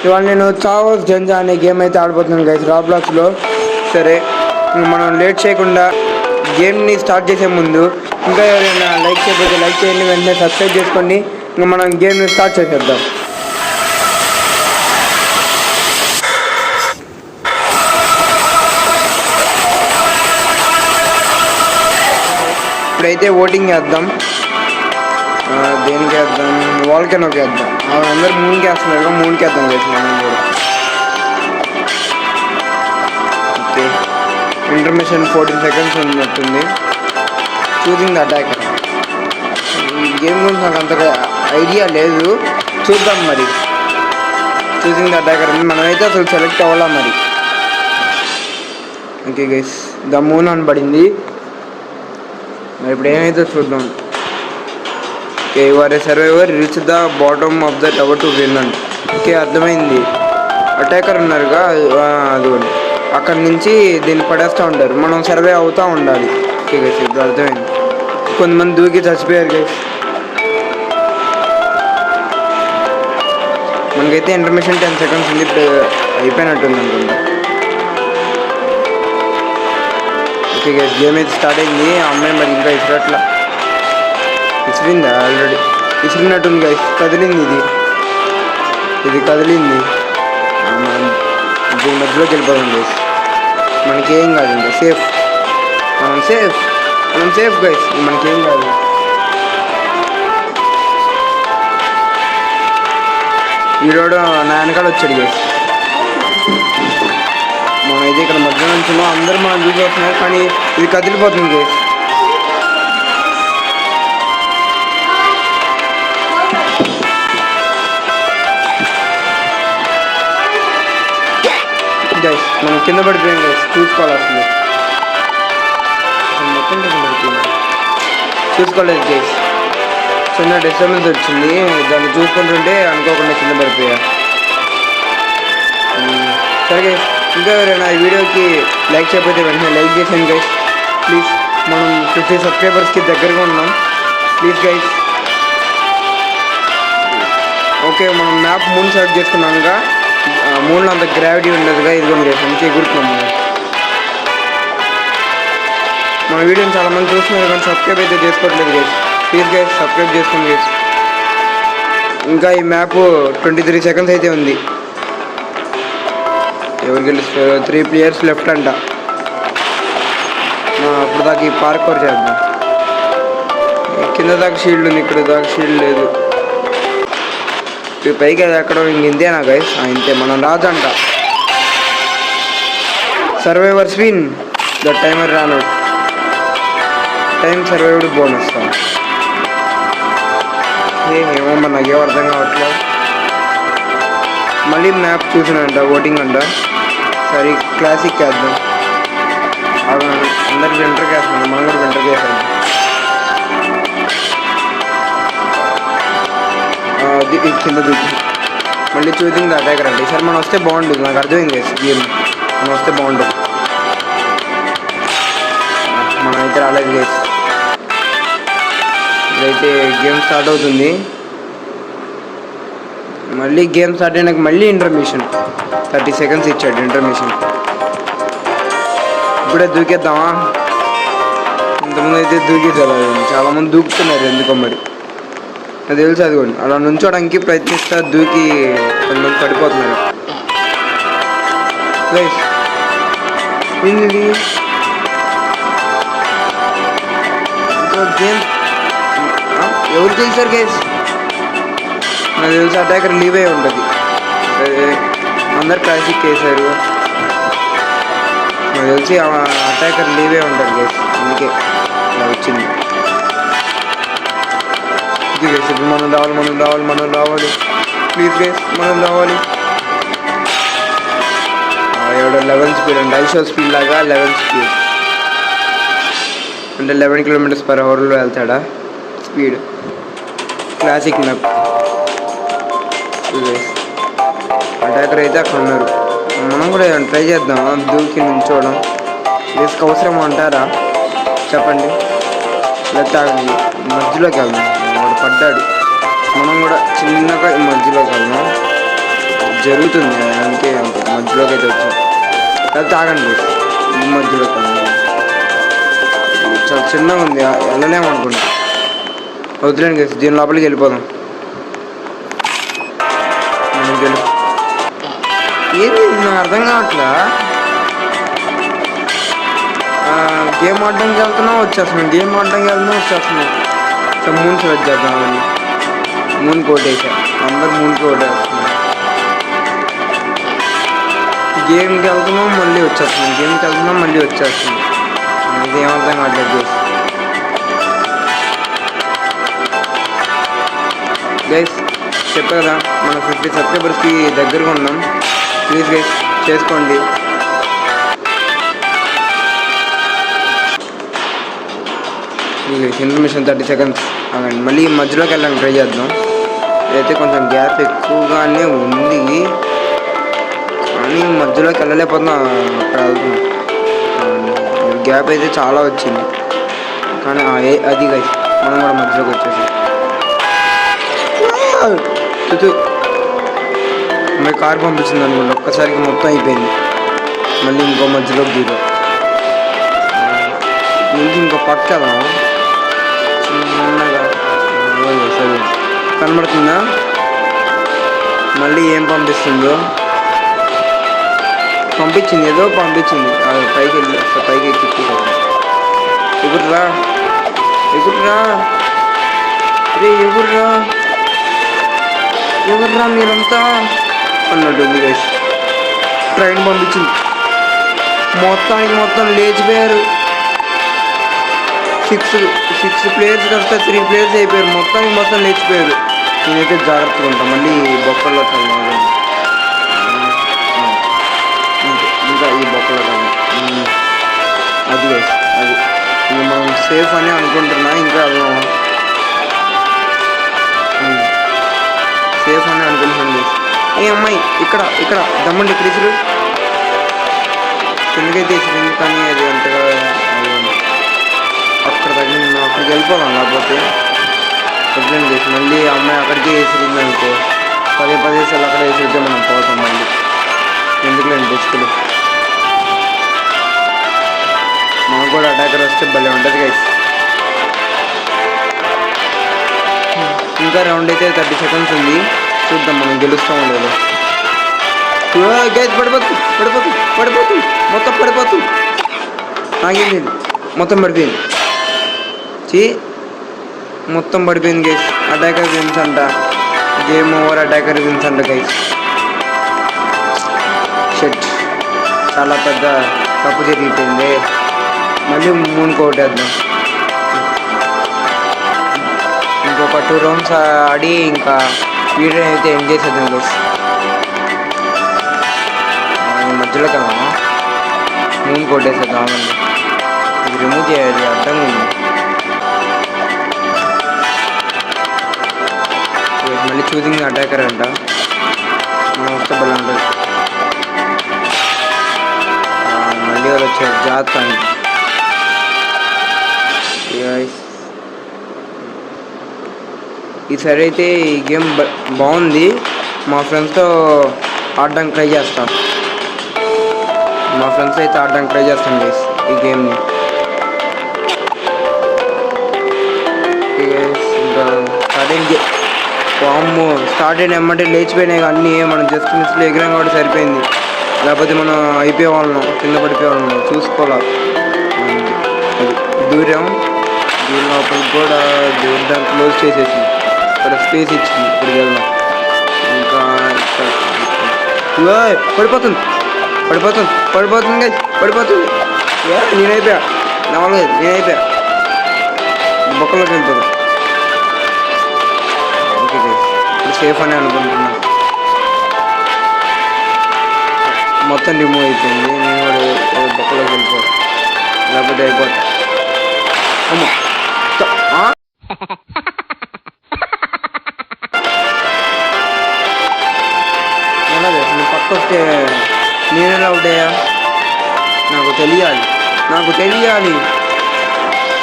ఇవాళ నేను చావోస్ జంజా అనే గేమ్ అయితే ఆడిపోతున్నాను గైస్ రాబ్లాక్స్లో. సరే మనం లేట్ చేయకుండా గేమ్ని స్టార్ట్ చేసే ముందు ఇంకా ఎవరైనా లైక్ చేయకపోతే లైక్ చేయండి, వెంటనే సబ్స్క్రైబ్ చేసుకోండి. ఇంకా మనం గేమ్ని స్టార్ట్ చేసేద్దాం. ఇప్పుడైతే ఓటింగ్ వేద్దాం. దేనికి వేద్దాం? వాల్కెనోకి వేద్దాం. అందరు మూన్కి వేస్తున్నారు, మూన్కి వేద్దాం గైస్ మనం కూడా. ఓకే, ఇంటర్మిషన్ 14 seconds ఉన్నట్టుంది. Choosing the attacker. ఈ గేమ్ గురించి నాకు అంతగా ఐడియా లేదు, చూద్దాం మరి. చూసింగ్ ద అటాకర్ ఉంది, మనమైతే అసలు సెలెక్ట్ అవ్వాలా మరి. ఓకే గైస్, ద మూన్ అని పడింది. మరి ఇప్పుడు ఏమైతే చూద్దాం. Okay, your A survivor, reach the bottom of the tower to win and. Okay, అర్థమైంది. అటాకర్ ఉన్నారుగా, అదిగోండి అక్కడి నుంచి దీన్ని పడేస్తూ ఉంటారు, మనం సర్వే అవుతూ ఉండాలి. ఓకే గైస్, ఇప్పుడు అర్థమైంది. కొంతమంది దూకి చచ్చిపోయారు గైస్. మనకైతే ఇంటర్మిషన్ 10 seconds ఉంది, ఇప్పుడు అయిపోయినట్టుంది అనుకుంటా. ఓకే గైస్, గేమ్ అయితే స్టార్ట్ అయింది. ఆ అమ్మాయి మరి ఇంకా ఇసురట్లా ఇసిరిందా? Already ఇసిరినట్టుంది guys. కదిలింది, ఇది కదిలింది. దీని మధ్యలోకి వెళ్ళిపోతుంది గైస్. మనకేం కాదు, ఇంకా సేఫ్, మనం సేఫ్ గైస్, మనకేం కాదు. ఈరోడు నా వెనకాల వచ్చాడు గైస్. మనమైతే ఇక్కడ మధ్య నుంచి అందరూ మనం చూసి వస్తున్నారు, కానీ ఇది కదిలిపోతుంది గైస్. గైస్ మనం కింద పడిపోయాం గైస్, చూసుకోవాలి అసలు. మొత్తం కింద పడిపోయింది, చూసుకోలేదు గైస్. చిన్న డిస్టర్బెన్స్ వచ్చింది, దాన్ని చూసుకుంటుంటే అనుకోకుండా కింద పడిపోయా. సరే గైస్, ఇంకా ఎవరైనా ఈ వీడియోకి లైక్ చేయకపోతే వెంటనే లైక్ చేసాను గైస్ ప్లీజ్. మనం 50 subscribersకి దగ్గరగా ఉన్నాం ప్లీజ్ గైస్. ఓకే, మనం మ్యాప్ మూన్ సెలెక్ట్ చేసుకున్నాక మూన్లో అంత గ్రావిటీ ఉండదుగా, ఇదిగోండి గైస్ మంచిగా ఎగురుతున్నాము. మన వీడియోని చాలామంది చూస్తున్నారు కానీ సబ్స్క్రైబ్ అయితే చేసుకోవట్లేదు గైస్. ప్లీజ్ గైస్ సబ్స్క్రైబ్ చేసుకోండి గైస్. ఇంకా ఈ మ్యాప్ 23 seconds అయితే ఉంది. ఎవరికి గెలుస్తారు? 3 players లెఫ్ట్ అంట. అప్పుడు దాకా ఈ పార్కౌర్ చేద్దాం. కింద దాకా షీల్డ్ ఉంది, ఇక్కడ దాకా షీల్డ్ లేదు. పైకి అది ఎక్కడం ఇంతేనా గైస్? ఇంతే, మనం రాజంట. Survivors win, the timer ran out. Time survived bonus. ఏమో మరి నాకేం అర్థం కావట్లేదు. మళ్ళీ మ్యాప్ చూసినంట, ఓటింగ్ అంట. సరే క్లాసిక్ వేద్దాం. అందరికి వింటర్కి వేస్తున్నాం, మనం కూడా వింటర్కి వేసాం. కింద దూకి మళ్ళీ చూసింగ్ ద అటాకర్ అంటే. ఈసారి మనం వస్తే బాగుంటుంది, నాకు అర్థమైంది గేమ్. మనం వస్తే బాగుంటుంది, మనం అయితే రాలేదు గేస్. ఇదైతే గేమ్ స్టార్ట్ అవుతుంది. మళ్ళీ గేమ్ స్టార్ట్ అయినాక మళ్ళీ ఇంటర్మిషన్ 30 seconds ఇచ్చాడు ఇంటర్మిషన్. ఇప్పుడే దూకేద్దామా? ఇంతకుముందు అయితే దూకేసారు, చాలామంది దూకుతున్నారు ఎందుకో మరి, అది తెలుసు. అదిగోండి అలా నుంచోడానికి ప్రయత్నిస్తా, దూకి కొంతమంది పడిపోతున్నారు గైస్. ఏంది గేమ్? ఎవరు తెలిసారు గైస్? నాకు తెలిసి అటాకర్ లీవ్ అయి ఉంటుంది. అందరు క్లాసిక్ వేసారు, నాకు తెలిసి అటాకర్ లీవ్ అయి ఉంటారు గైస్, అందుకే అలా వచ్చింది. గైస్ ఇప్పుడు మనం రావాలి ప్లీజ్ గైస్, మనం రావాలి. 11 speed అండి, ఐషో స్పీడ్ లాగా 11 speed అంటే 11 km/h వెళ్తాడా స్పీడ్. Classic map. అటాకర్ అయితే అక్కడ ఉన్నారు, మనం కూడా ట్రై చేద్దాం. దూకి నుంచోవడం రిస్క్ అవసరం అంటారా చెప్పండి? లేకపోతే మధ్యలోకి వెళ్దాం. వాడు పడ్డాడు, మనం కూడా చిన్నగా మధ్యలోకి వెళ్దాం. జరుగుతుంది అందుకే అంతే మధ్యలోకి అయితే వచ్చాం. అది తాగండి ఈ మధ్యలో చాలా చిన్నగా ఉంది, వెళ్ళలేము అనుకుంటా. వద్దులేండి గైస్, దీని లోపలికి వెళ్ళిపోదాం. ఏది నాకు అర్థం కావట్లా. గేమ్ ఆడడానికి వెళ్తున్నా వచ్చేస్తున్నాం, గేమ్ ఆడడానికి వెళ్తున్నా వచ్చేస్తున్నాం. సో మూన్ సెలెక్ట్ చేద్దామని మూన్ కోటేసా, అందరు మూన్ కోటేస్తున్నాం. గేమ్కి వెళ్తున్నాం మళ్ళీ వచ్చేస్తున్నాం, గేమ్కి వెళ్తున్నాం మళ్ళీ వచ్చేస్తున్నాం. ఇదేం అర్థం కావట్లేదు గైస్. చెప్పా కదా మన 50 సబ్స్క్రైబర్స్కి దగ్గరగా ఉన్నాం. ప్లీజ్ గైస్ చేసుకోండి. ఇన్ఫర్మేషన్ 30 సెకండ్స్ అవండి. మళ్ళీ మధ్యలోకి వెళ్ళడానికి ట్రై చేద్దాం. ఇదైతే కొంచెం గ్యాప్ ఎక్కువగానే ఉంది కానీ మధ్యలోకి వెళ్ళలేకపోతున్నాం. అక్కడ వెళ్తున్నాం, గ్యాప్ అయితే చాలా వచ్చింది కానీ అది గైస్ మనం కూడా మధ్యలోకి వచ్చేసాం. మరి కారు పంపించింది అనుకుంటా, ఒక్కసారికి మొత్తం అయిపోయింది. మళ్ళీ ఇంకో మధ్యలోకి దిగా ఇంకో పక్క వెళ్దాం చిన్నగా. సరే కనబడుతుందా మళ్ళీ ఏం పంపిస్తుందో? పంపించింది, ఏదో పంపించింది. పైకి వెళ్ళి పైకి ఎక్కి ఎగుర్రా ఎగుర్రా రే ఎగుర్రా ఎగుర్రా మీరంతా అన్నట్టుంది గైస్. ట్రైన్ పంపించింది, మొత్తానికి మొత్తం లేచిపోయారు. 6 ప్లేయర్స్ వస్తే 3 ప్లేయర్స్ అయిపోయారు, మొత్తానికి మొత్తం లేచిపోయారు. నేనైతే జాగ్రత్తగా ఉంటాను, మళ్ళీ బొక్కల్లో చల్లాలి. ఇంకా ఈ బొక్కలో అది అది ఇంకా మనం సేఫ్ అని అనుకుంటున్నా. ఇంకా వెళ్దాం, సేఫ్ అని అనుకుంటున్నాను. ఏ అమ్మాయి ఇక్కడ ఇక్కడ దమ్మండి క్రీసులు కిందకైతే వేసింది కానీ అది అంతగా అక్కడ తగ్గింది. అక్కడికి వెళ్ళిపోదాం, లేకపోతే వద్దని చేసి మళ్ళీ అమ్మాయి అక్కడికే వేసిరింది అనుకో, 10 సార్లు అక్కడ వేసిరితే మనం పోతాం. మళ్ళీ ఎందుకులేండి బెచ్చుకులు. మాకు కూడా అటాకర్ వస్తే భలే ఉంటుంది గైస్. ఇంకా రౌండ్ అయితే 30 సెకండ్స్ ఉంది, చూద్దాం మనం గెలుస్తామో లేదో. గైస్ పడిపోతుంది పడిపోతుంది పడిపోతుంది మొత్తం పడిపోతుంది. నాకేం లేదు, మొత్తం పడిపోయింది. మొత్తం పడిపోయింది గైస్. అటాకర్ విన్స్ అంట, గేమ్ ఓవర్, అటాకర్ విన్స్ అంట గైస్. షెట్ చాలా పెద్ద తప్పు జరిగిపోయింది. మళ్ళీ మూన్ కొట్టేద్దాం. ఇంకొక 2 రౌండ్స్ ఆడి ఇంకా వీడియో అయితే ఎండ్ చేసేద్దాం గైస్. మధ్యలో కదా మూన్ కొట్టేసేద్దాం. ఇది రిమూవ్ చేయాలి, అర్థంగా ఉంది. మళ్ళీ చూసింగ్ అటాకర్ అంట, మనం వస్తే బలం ఉంటుంది. మళ్ళీ వాళ్ళు వచ్చారు జాత్ అని. ఈసారి అయితే ఈ గేమ్ బాగుంది, మా ఫ్రెండ్స్తో ఆడడానికి ట్రై చేస్తాం. మా ఫ్రెండ్స్ అయితే ఆడడానికి ట్రై చేస్తాం గైస్ ఈ గేమ్ని. ఇంకా స్టార్ట్ అయిన ఎమ్మంటే లేచిపోయినాయి అన్నీ. మనం జస్ట్ మిస్లో ఎగిరాం కాబట్టి సరిపోయింది, లేకపోతే మనం అయిపోయే వాళ్ళం, కింద పడిపోయే వాళ్ళం. చూసుకోవాలి, దూరం దీని లోపలికి కూడా దాన్ని క్లోజ్ చేసేసి ఇక్కడ స్పేస్ ఇచ్చింది. ఇక్కడికి వెళ్దాం. ఇంకా పడిపోతుంది పడిపోతుంది పడిపోతుంది పడిపోతుంది. నేనైపోయా, నవ్వలేదు, నేనైపోయా. బొక్కలోకి వెళ్ళిపోతాం. ఓకే గైస్, ఇప్పుడు సేఫ్ అని అనుకుంటున్నా. మొత్తం రిమూవ్ అయిపోయింది. నేను కూడా బొక్కలోకి వెళ్ళిపోతాను, లేకపోతే అయిపోతా. అమ్మా నువ్వు పక్క వస్తే నేనెలా అవుట్ అయ్యా? నాకు తెలియాలి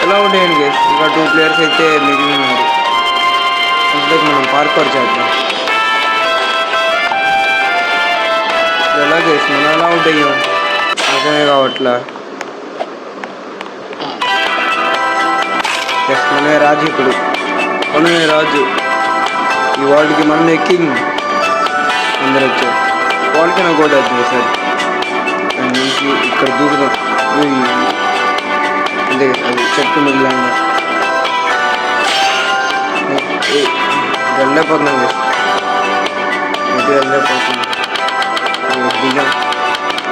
ఎలా అవుట్ అయ్యాను గైస్. ఇంకా 2 ప్లేయర్స్ అయితే మిగిలి ఉన్నారు. ఇంట్లోకి మనం పార్కౌట్ చేద్దాం. ఎలా గైస్ మనం ఎలా అవుట్ అయ్యాం అర్థమే కావట్లా. ఎస్ మనమే రాజు, ఇప్పుడు మనమే రాజు, ఈ వరల్డ్కి మనమే కింగ్. అందరు వచ్చారు, వాళ్ళకి నాకు కూడా వచ్చింది సార్. దాని నుంచి ఇక్కడ దూకుదాం. అంతే అది చెట్టు మిగిలిందా వెళ్ళిపోతున్నాం కదా, ఎటు వెళ్ళిపోతున్నాం. దిగాం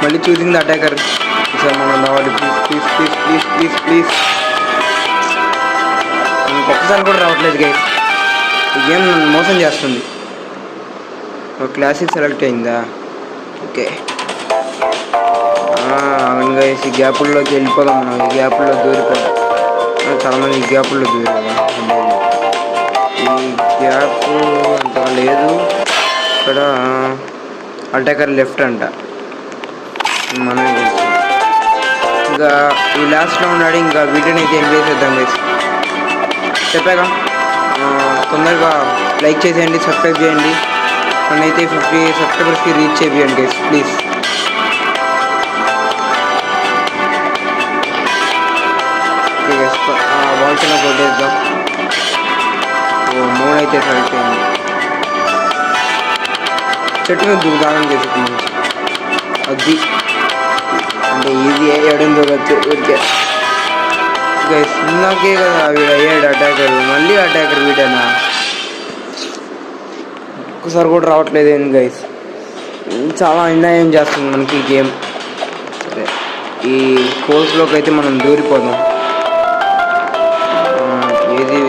మళ్ళీ చూసింది అటాకర్. సార్ మనం రావాలి please please please please please please. మనకు ఒక్కసారి కూడా రావట్లేదు గైస్, ఈ గేమ్ నన్ను మోసం చేస్తుంది. క్లాసిక్ సెలెక్ట్ అయిందా? ఓకే అవును గైస్, ఈ గ్యాపుల్లోకి వెళ్ళిపోదాం. మనం ఈ గ్యాపుల్లో దూరిపోదాం. చాలామంది ఈ గ్యాపుల్లో దూరిపోదాం. ఈ గ్యాప్ అంతగా లేదు. ఇక్కడ అటాకర్ లెఫ్ట్ అంట, మనమే గెలుస్తాం. ఇంకా ఈ లాస్ట్లో ఉన్నాడు, ఇంకా వీడియోని అయితే ఎంజాయ్ చేద్దాం గైస్. చెప్పాక తొందరగా లైక్ చేసేయండి, సబ్స్క్రైబ్ చేయండి. నన్నైతే 50 సబ్స్క్రైబర్స్కి రీచ్ చేయండి గైస్ ప్లీజ్. బాల్ చిన్న కొట్టేద్దాం. మూడు అయితే సెలెక్ట్ అయింది. చెట్టు మీద దూదానం చేసుకున్నాం. అది అంటే ఈజీ అయ్యాడని చూడవచ్చు ఊరికే గైస్. ఇందాకే కదా వీడు అయ్యాడు అటాకర్, మళ్ళీ అటాకర్ వీడేనా? ఒక్కసారి కూడా రావట్లేదు ఏంది గైస్. చాలా అన్యాయం చేస్తుంది మనకి ఈ గేమ్. సరే ఈ కోర్స్లోకి అయితే మనం దూరిపోదాం. ఏది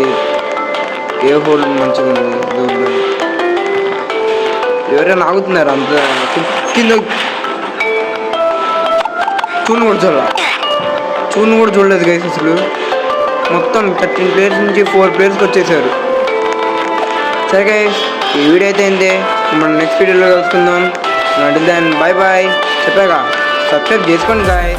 ఏ హోల్ మంచిగా ఉంది దూరం. ఎవరైనా ఆగుతున్నారు అంత కింద. చూను కూడా చూడలేదు గైస్ అసలు. మొత్తం 13 ప్లేయర్స్ నుంచి 4 ప్లేయర్స్కి వచ్చేసారు. సరే గైస్ ఈ వీడియో అయితే ఏంటి, మనం నెక్స్ట్ వీడియోలో కలుసుకుందాం. Until then bye bye. చెప్పాక సబ్స్క్రైబ్ చేసుకోండి గాయ్.